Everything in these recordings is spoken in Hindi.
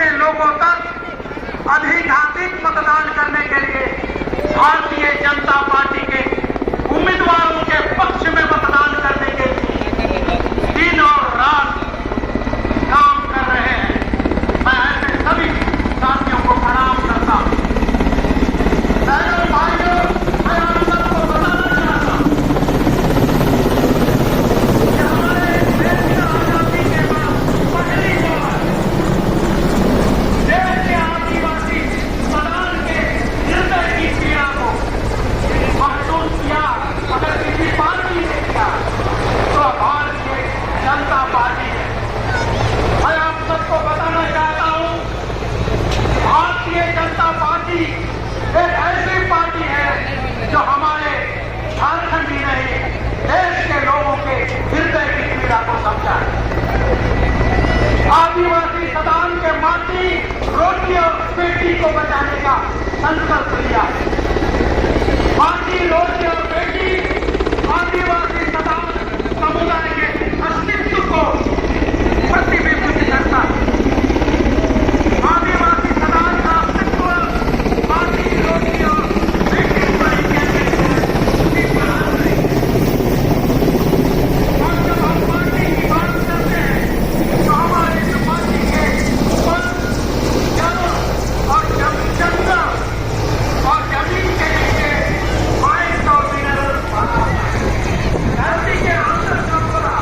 अपने लोगों तक अधिकाधिक मतदान करने के लिए भारतीय जनता पार्टी के उम्मीदवारों के पक्ष में मतदान करने के लिए दिन और रात काम कर रहे हैं। मैं ऐसे सभी साथियों को प्रणाम करता हूं। बहनों भाइयों, मैं आप सबको बताना चाहता हूं कि हमारे देश की आजादी के बाद पहली बार देश के आदिवासी सदान के हृदय की पीड़ा को महसूस किया। अगर किसी पार्टी ने किया तो भारतीय जनता पार्टी है। मैं आप सबको बताना चाहता हूं, भारतीय जनता पार्टी एक ऐसी पार्टी है जो हमारे झारखंड ही नहीं, देश के लोगों के हृदय की पीड़ा को समझा है। आदिवासी सदान के माटी, रोटी और बेटी को बचाने का संकल्प लिया है। माटी, रोटी और बेटी आदिवासी सदान समुदाय के अस्तित्व को प्रतिबिंबित करता है। आदिवासी सदान का अस्तित्व माटी, रोटी और बेटी पर ही केंद्रित है। और जब हम पार्टी की बात करते हैं तो हमारे पार्टी के ऊपर जल और जंगल और जमीन के नीचे 2200 मिनरल भरा है। धरती के अंदर संपदा,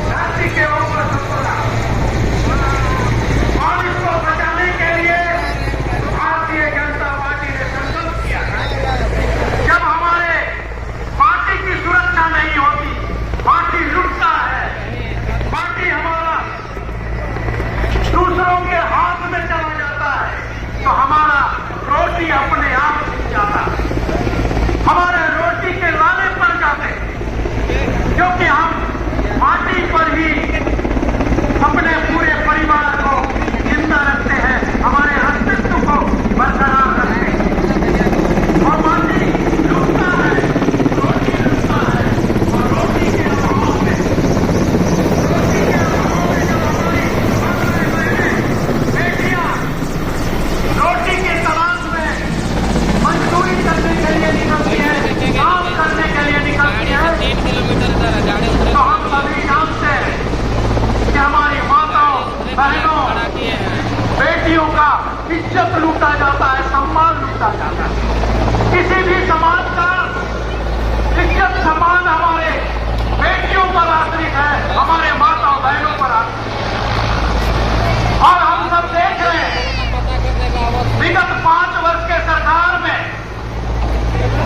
धरती के ऊपर संपदा, और इसको बचाने के लिए भारतीय जनता पार्टी ने संकल्प किया। जब हमारे पार्टी की सुरक्षा नहीं होती, पार्टी लुटता है, पार्टी हमारा दूसरों के हाथ में चला जाता है, तो हमारा रोटी अपने आप छिप जाता है। हमारे रोटी के लाले पड़ जाते हैं, क्योंकि हम माटी पर ही अपने पूरे परिवार को जिंदा रखते हैं, हमारे अस्तित्व को बरकरार रखते हैं। और माटी लुटता है, रोटी लुटता है, और रोटी के अभाव में जब हमारी बेटियां रोटी की तलाश में मजदूरी करने के लिए निकलती है, काम करने के लिए निकलती है, 3 किलोमीटर तो हम सभी जानते हैं कि हमारी माताओं, बहनों, बेटियों का इज्जत लूटा जाता है, सम्मान लूटा जाता है। किसी भी समाज का इज्जत सम्मान हमारे बेटियों पर आश्रित है, हमारे माताओं बहनों पर आश्रित है। और हम सब देख रहे हैं विगत 5 वर्ष के सरकार में,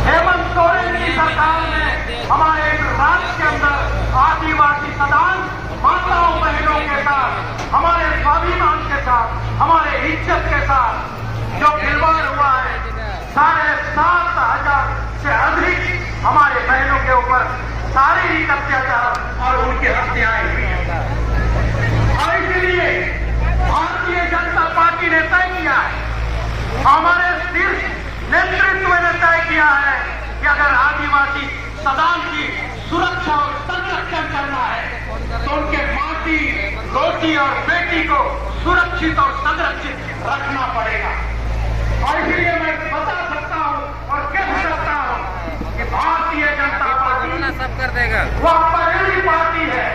हेमंत सोरेन की सरकार ने हमारे राज्य के अंदर आदिवासी सदान माताओं बहनों के साथ, हमारे स्वाभिमान के साथ, हमारे इज्जत के साथ जो खिलवाड़ हुआ है, 7,500 से अधिक हमारे बहनों के ऊपर शारीरिक अत्याचार और उनकी हत्याएं हुई हैं। और इसलिए भारतीय जनता पार्टी ने तय किया है, हमारे शीर्ष नेतृत्व ने तय किया है कि अगर आदिवासी सदान की सुरक्षा और संरक्षण करना है तो उनके माटी, रोटी और बेटी को सुरक्षित और संरक्षित रखना पड़ेगा। और इसलिए मैं बता सकता हूं और कह सकता हूं कि भारतीय जनता पार्टी सब कर देगा। वह पहली पार्टी है,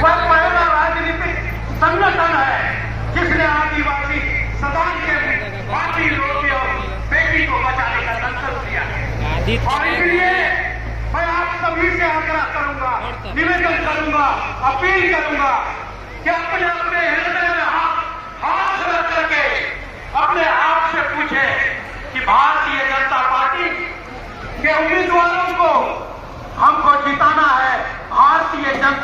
वह पहला राजनीतिक संगठन है जिसने आदिवासी सदान के माटी, रोटी और बेटी को बचाने का संकल्प लिया है। और इसलिए मैं आप सभी से आग्रह करूंगा, निवेदन करूंगा, अपील करूंगा कि अपने अपने हृदय में हाथ रख करके अपने आप से पूछे कि भारतीय जनता पार्टी के उम्मीदवारों को हमको जिताना है। भारतीय जनता